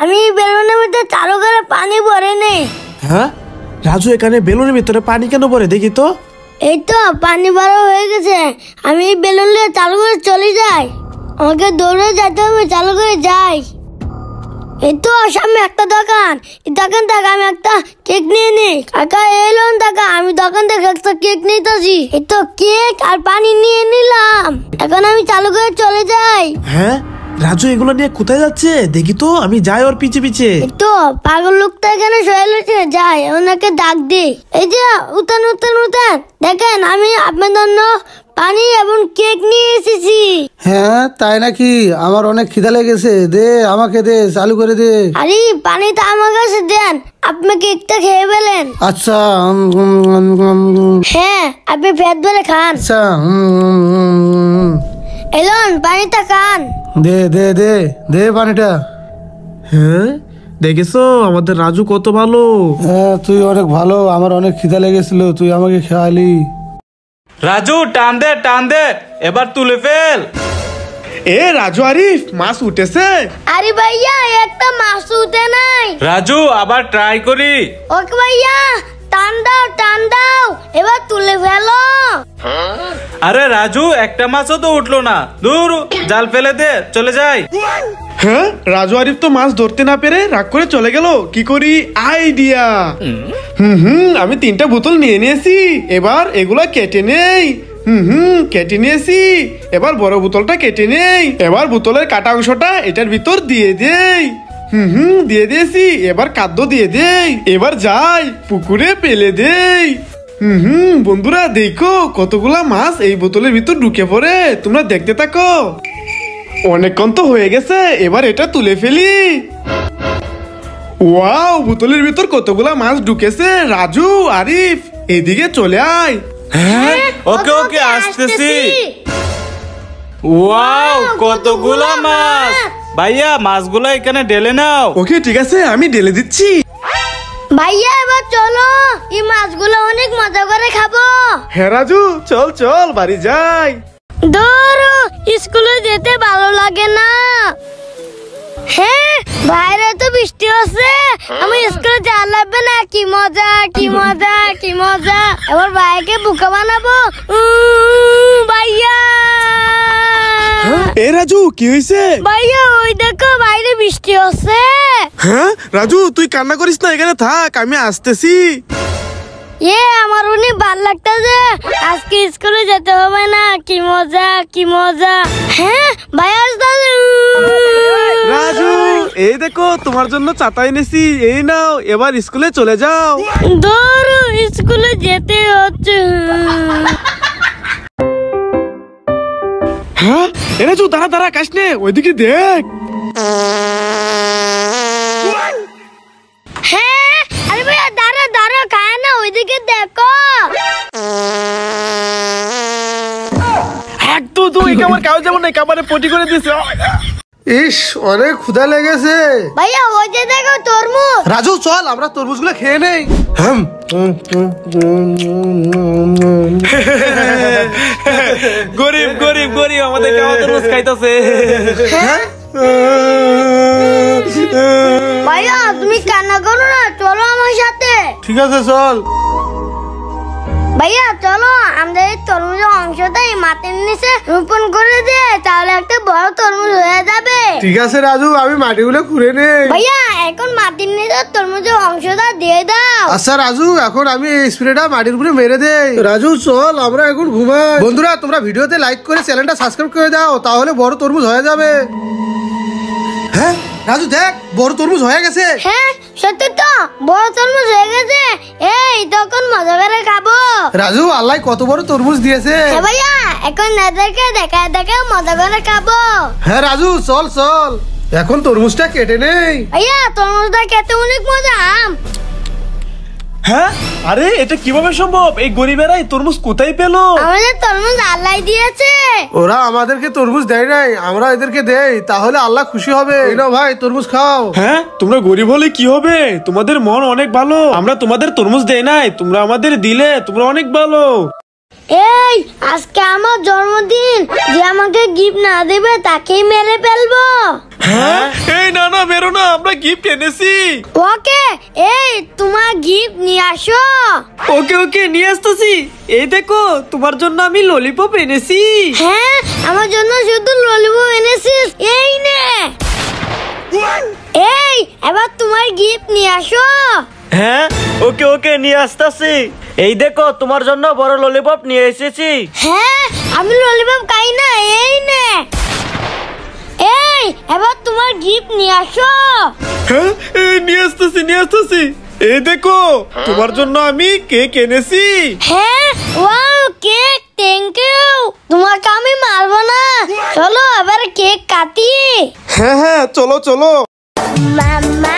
আমি বেলুনের ভিতরে চালু করে পানি ভরে নেই। হ্যাঁ রাজু, এখানে বেলুনের ভিতরে পানি কেন ভরে দেখি তো? এই তো পানি ভরা হয়ে গেছে, আমি বেলুন চালু করে চলে যাই। আমাকে দৌড়ে যেতে হবে, চালু করে যাই। এই তো সামনে একটা দোকান, এই দোকান থেকে আমি একটা কেক নিয়ে নিই। কাকা এলো টাকা, আমি দোকান থেকে একটা কেক নিতেছি। এই তো কেক আর পানি নিয়ে নিলাম, এখন আমি চালু করে চলে যাই। হ্যাঁ রাজু, এগুলো নিয়ে কোথায় যাচ্ছে দেখি তো, আমি যাই ওর পিছে পিছে। এই তো পাগল লোকটা এখানে শুয়ে রয়েছে, যাই ওনাকে ডাক দি। এই যে উঠান উঠান উঠান, দেখেন আমি আপনার জন্য পানি এবং কেক নিয়ে এসেছি। হ্যাঁ তাই নাকি? আমার অনেক খিদা লেগেছে, দে আমাকে দে, চালু করে দে। আরে পানিটা আমার কাছে দেন, আপনি কেকটা খেয়ে ফেলেন। আচ্ছা হ্যাঁ আপনি পেট ভরে খান। আচ্ছা এলন পানিটা খান। দে দে দে দে পানিটা। হ্যাঁ দেখেছো আমাদের রাজু কত ভালো। হ্যাঁ তুই অনেক ভালো, আমার অনেক খিদা লেগেছিল, তুই আমাকে খাওয়ালি। রাজু টান দে, এবার তুলে ফেল। এ রাজু আরিফ, মাছ উঠেছে। আরে ভাইয়া একটা মাছ উঠে নাই। রাজু আবার ট্রাই করি। ওকে ভাইয়া টান দাও, এবার তুলে ফেলো। আরে রাজু, একটা মাছও তো উঠলো না, দূর জাল ফেলে দে, চলে যাই। হ্যাঁ রাজু আরিফ তো মাছ ধরতে না পেরে রাগ করে চলে গেল। কি করি, আইডিয়া। আমি 3টা বোতল নিয়ে নিয়েছি, এবার এগুলা কেটে নেই। কেটে নিয়েছি, এবার বড় বোতলটা কেটে নেই। এবার বোতলের কাটা অংশটা এটার ভিতর দিয়ে দেই। দিয়ে দিয়েছি, এবার খাদ্য দিয়ে দেই। এবার যাই পুকুরে ফেলে দেই। বন্ধুরা দেখো কতগুলা মাছ এই বোতলের ভিতর ঢুকে পড়ে, তোমরা দেখতে থাকো। অনেকক্ষণ তো হয়ে গেছে, এবার এটা তুলে ফেলি। ওয়াও, বোতলের ভিতর কতগুলা মাছ ঢুকেছে। রাজু আরিফ এদিকে চলে আয়। হ্যাঁ ওকে আসতেছি। ওয়াও কতগুলা মাছ। ভাইয়া মাছগুলো এখানে ঢেলে নাও। ওকে ঠিক আছে, আমি ঢেলে দিচ্ছি। ভাইয়া এবার চলো, এই মাছগুলো অনেক মজা করে খাবো। হ্যাঁ রাজু, চল চল বাড়ি যাই। ধরো স্কুলে যেতে ভালো লাগে না। হ্যাঁ বাইরে তো বৃষ্টি হচ্ছে, আমি স্কুলে যাওয়া লাগবে না। কি মজা কি মজা কি মজা, এবার ভাইকে বোকা বানাবো। ভাইয়া এ রাজু কি হয়েছে? ভাইয়া ওই দেখো বাইরে বৃষ্টি হচ্ছে। হ্যাঁ রাজু, তুই কান্না করিস না, এখানে থাক, আমি আসতেছি। আমার অনেক ভাল লাগতেছে, আজকে স্কুলে যেতে হবে না। কি মজা কি মজা। হ্যাঁ ভাই রাজু এই দেখো তোমার জন্য ছাতা এনেছি, এই নাও, এবার স্কুলে চলে যাও। ধরো স্কুলে যেতে হচ্ছে। হ্যাঁ এ রাজু, দাঁড়া কাশ নে, ওইদিকে দেখ। হ্যাঁ আরে ভাইয়া দাঁড়া খায় না, ওইদিকে দেখো। একটু তুই আমার কাউ যেমন নাই, কাবারে পটি করে দিছে। ইস অনেক ক্ষুধা লেগেছে। ভাইয়া ওই যে দেখো তরমুজ। রাজু চল আমরা তরমুজগুলো খেয়ে নেই। গরিব আমাদের কেমন তরমুজ খাইতেছে। ভাইয়া তুমি কান্না করো না, চলো আমার সাথে। ঠিক আছে চল। ভাইয়া চলো, আমাদের এই তরমুজের অংশটা এই মাটির নিচে রোপণ করে দে, তাহলে একটা বড় তরমুজ হয়ে যাবে। ঠিক আছে রাজু, আমি মাটিগুলো খুঁড়ে নেই। ভাইয়া এখন মাটির নিচে তরমুজের অংশটা দিয়ে দাও। আচ্ছা রাজু, এখন আমি এই স্প্রেটা মাটির উপরে মেরে দেই। রাজু চল আমরা এখন ঘুমাই। বন্ধুরা তোমরা ভিডিওতে লাইক করে চ্যানেলটা সাবস্ক্রাইব করে দাও, তাহলে বড় তরমুজ হয়ে যাবে। হ্যাঁ রাজু দেখ, বড় তরমুজ হয়ে গেছে। হ্যাঁ সত্যি তো, বড় তরমুজ হয়ে গেছে। এই তখন মজা করে খাবো। রাজু আল্লাহ কত বড় তরমুজ দিয়েছে। হ্যাঁ ভাইয়া এখন এদেরকে দেখা মজা করে খাবো। হ্যাঁ রাজু চল এখন তরমুজটা কেটে নেই। ভাইয়া তরমুজটা খেতে অনেক মজা। হ্যাঁ আরে এটা কিভাবে সম্ভব? এই গরিবেরাই তরমুজ কোথায় পেলো? আমাদের তরমুজ আল্লাহ দিয়েছে। ওরা আমাদেরকে তরমুজ দেয় নাই, আমরা এদেরকে দেই, তাহলে আল্লাহ খুশি হবে। এই নাও ভাই তরমুজ খাও। হ্যাঁ তোমরা গরিব হলে কি হবে, তোমাদের মন অনেক ভালো। আমরা তোমাদের তরমুজ দেই নাই, তোমরা আমাদের দিলে, তোমরা অনেক ভালো। এই আজকে আমার জন্মদিন, যে আমাকে গিফট না দেবে তাকেই মেরে ফেলবো। হ্যাঁ এই না মেরো না, আমরা গিফট এনেছি। ওকে, এই তোমার গিফট নিয়ে আসো। ওকে ওকে নিয়ে আসতেছি। এই দেখো তোমার জন্য আমি ললিপপ এনেছি। হ্যাঁ, আমার জন্য শুধু ললিপপ এনেছিস? এই নে। এই, এবার তোমার গিফট নিয়ে আসো। হ্যাঁ ওকে ওকে নিয়ে আসতেছি। এই দেখো তোমার জন্য বড় ললিপপ নিয়ে এসেছি। হ্যাঁ, আমি ললিপপ খাই না। এই নে। এই, এবার তোমার গিফট নিয়ে আসো। হ্যাঁ, এই নিয়ে আসতেছি। এই দেখো তোমার জন্য আমি কেক এনেছি। হ্যাঁ, ওয়াও, কেক, থ্যাংক ইউ। তোমাকে আমি মারবো না। চলো এবার কেক কাটি। হ্যাঁ, চলো। মাম্মা